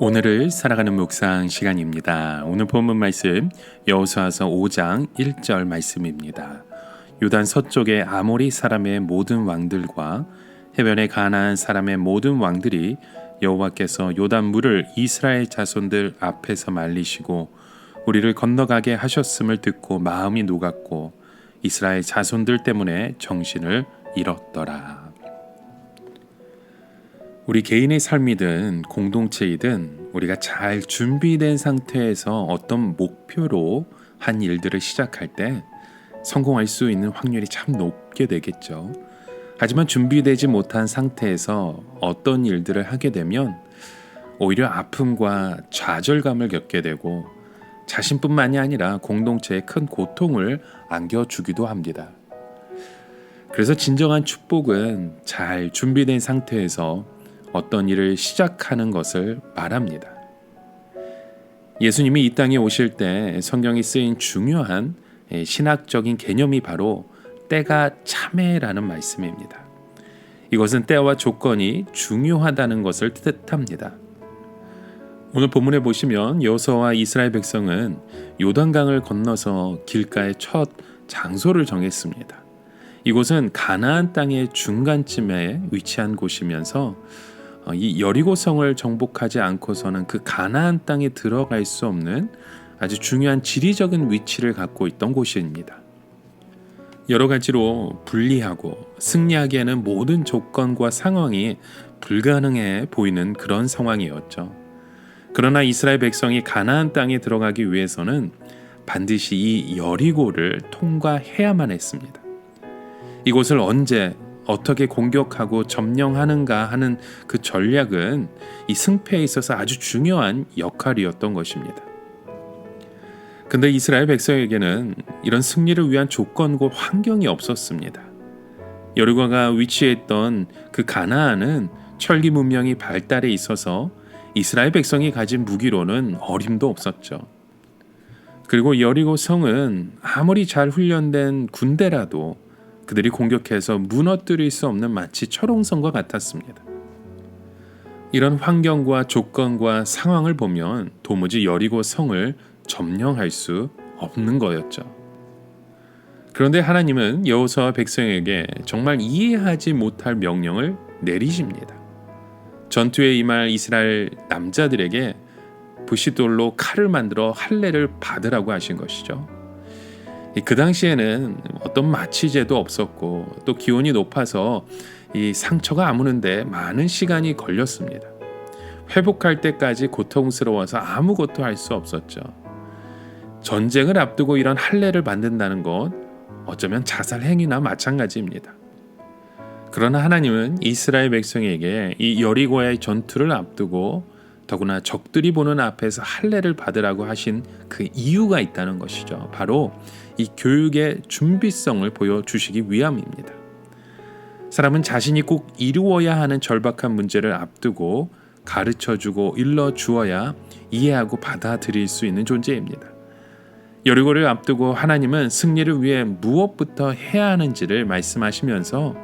오늘을 살아가는 묵상 시간입니다. 오늘 본문 말씀 여호수아서 5장 1절 말씀입니다. 요단 서쪽의 아모리 사람의 모든 왕들과 해변의 가나안 사람의 모든 왕들이 여호와께서 요단 물을 이스라엘 자손들 앞에서 말리시고 우리를 건너가게 하셨음을 듣고 마음이 녹았고 이스라엘 자손들 때문에 정신을 잃었더라. 우리 개인의 삶이든 공동체이든 우리가 잘 준비된 상태에서 어떤 목표로 한 일들을 시작할 때 성공할 수 있는 확률이 참 높게 되겠죠. 하지만 준비되지 못한 상태에서 어떤 일들을 하게 되면 오히려 아픔과 좌절감을 겪게 되고 자신뿐만이 아니라 공동체에 큰 고통을 안겨주기도 합니다. 그래서 진정한 축복은 잘 준비된 상태에서 어떤 일을 시작하는 것을 말합니다. 예수님이 이 땅에 오실 때 성경에 쓰인 중요한 신학적인 개념이 바로 때가 참해라는 말씀입니다. 이것은 때와 조건이 중요하다는 것을 뜻합니다. 오늘 본문에 보시면 여호수아와 이스라엘 백성은 요단강을 건너서 길가의 첫 장소를 정했습니다. 이곳은 가나안 땅의 중간쯤에 위치한 곳이면서 이 여리고성을 정복하지 않고서는 그 가나안 땅에 들어갈 수 없는 아주 중요한 지리적인 위치를 갖고 있던 곳입니다. 여러 가지로 불리하고 승리하기에는 모든 조건과 상황이 불가능해 보이는 그런 상황이었죠. 그러나 이스라엘 백성이 가나안 땅에 들어가기 위해서는 반드시 이 여리고를 통과해야만 했습니다. 이곳을 언제 어떻게 공격하고 점령하는가 하는 그 전략은 이 승패에 있어서 아주 중요한 역할이었던 것입니다. 근데 이스라엘 백성에게는 이런 승리를 위한 조건과 환경이 없었습니다. 여리고가 위치했던 그 가나안은 철기 문명이 발달해 있어서 이스라엘 백성이 가진 무기로는 어림도 없었죠. 그리고 여리고 성은 아무리 잘 훈련된 군대라도 그들이 공격해서 무너뜨릴 수 없는 마치 철옹성과 같았습니다. 이런 환경과 조건과 상황을 보면 도무지 여리고 성을 점령할 수 없는 거였죠. 그런데 하나님은 여호수아와 백성에게 정말 이해하지 못할 명령을 내리십니다. 전투에 임할 이스라엘 남자들에게 부싯돌로 칼을 만들어 할례를 받으라고 하신 것이죠. 그 당시에는 어떤 마취제도 없었고 또 기온이 높아서 이 상처가 아무는데 많은 시간이 걸렸습니다. 회복할 때까지 고통스러워서 아무것도 할 수 없었죠. 전쟁을 앞두고 이런 할례를 만든다는 것 어쩌면 자살 행위나 마찬가지입니다. 그러나 하나님은 이스라엘 백성에게 이 여리고의 전투를 앞두고 더구나 적들이 보는 앞에서 할례를 받으라고 하신 그 이유가 있다는 것이죠. 바로 이 교육의 준비성을 보여주시기 위함입니다. 사람은 자신이 꼭 이루어야 하는 절박한 문제를 앞두고 가르쳐주고 일러주어야 이해하고 받아들일 수 있는 존재입니다. 여리고를 앞두고 하나님은 승리를 위해 무엇부터 해야 하는지를 말씀하시면서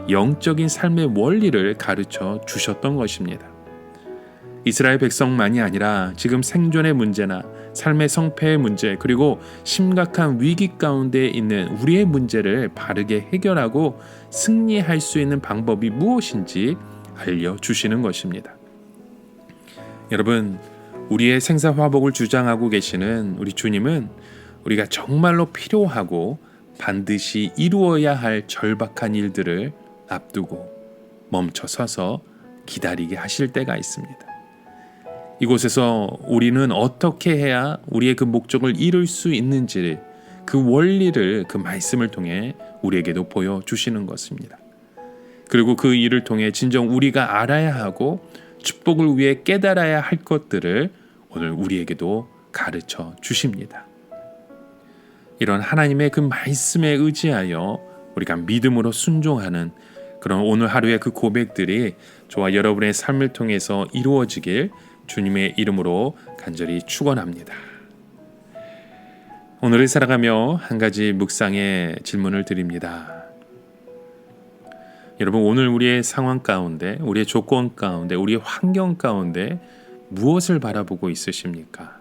영적인 삶의 원리를 가르쳐 주셨던 것입니다. 이스라엘 백성만이 아니라 지금 생존의 문제나 삶의 성패의 문제 그리고 심각한 위기 가운데 있는 우리의 문제를 바르게 해결하고 승리할 수 있는 방법이 무엇인지 알려주시는 것입니다. 여러분, 우리의 생사화복을 주장하고 계시는 우리 주님은 우리가 정말로 필요하고 반드시 이루어야 할 절박한 일들을 앞두고 멈춰서서 기다리게 하실 때가 있습니다. 이곳에서 우리는 어떻게 해야 우리의 그 목적을 이룰 수 있는지 그 원리를 그 말씀을 통해 우리에게도 보여주시는 것입니다. 그리고 그 일을 통해 진정 우리가 알아야 하고 축복을 위해 깨달아야 할 것들을 오늘 우리에게도 가르쳐 주십니다. 이런 하나님의 그 말씀에 의지하여 우리가 믿음으로 순종하는 그런 오늘 하루의 그 고백들이 저와 여러분의 삶을 통해서 이루어지길 주님의 이름으로 간절히 축원합니다. 오늘을 살아가며 한 가지 묵상의 질문을 드립니다. 여러분, 오늘 우리의 상황 가운데, 우리의 조건 가운데, 우리의 환경 가운데 무엇을 바라보고 있으십니까?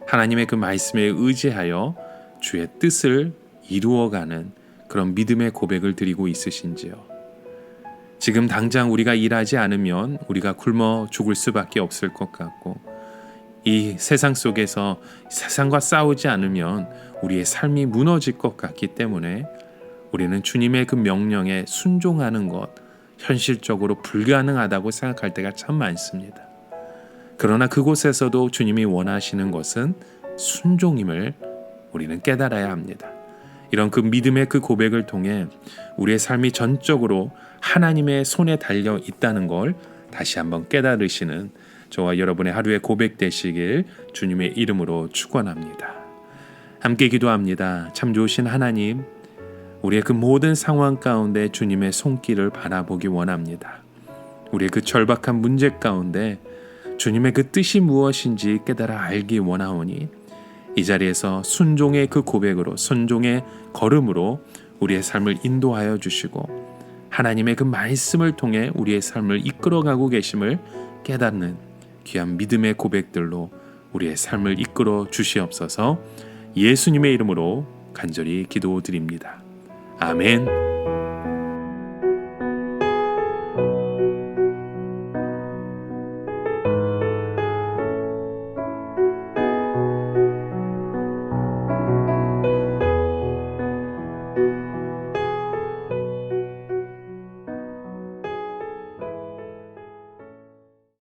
하나님의 그 말씀에 의지하여 주의 뜻을 이루어가는 그런 믿음의 고백을 드리고 있으신지요? 지금 당장 우리가 일하지 않으면 우리가 굶어 죽을 수밖에 없을 것 같고, 이 세상 속에서 세상과 싸우지 않으면 우리의 삶이 무너질 것 같기 때문에 우리는 주님의 그 명령에 순종하는 것, 현실적으로 불가능하다고 생각할 때가 참 많습니다. 그러나 그곳에서도 주님이 원하시는 것은 순종임을 우리는 깨달아야 합니다. 이런 그 믿음의 그 고백을 통해 우리의 삶이 전적으로 하나님의 손에 달려 있다는 걸 다시 한번 깨달으시는 저와 여러분의 하루의 고백 되시길 주님의 이름으로 축원합니다. 함께 기도합니다. 참 좋으신 하나님, 우리의 그 모든 상황 가운데 주님의 손길을 바라보기 원합니다. 우리의 그 절박한 문제 가운데 주님의 그 뜻이 무엇인지 깨달아 알기 원하오니 이 자리에서 순종의 그 고백으로, 순종의 걸음으로 우리의 삶을 인도하여 주시고 하나님의 그 말씀을 통해 우리의 삶을 이끌어가고 계심을 깨닫는 귀한 믿음의 고백들로 우리의 삶을 이끌어 주시옵소서. 예수님의 이름으로 간절히 기도드립니다. 아멘.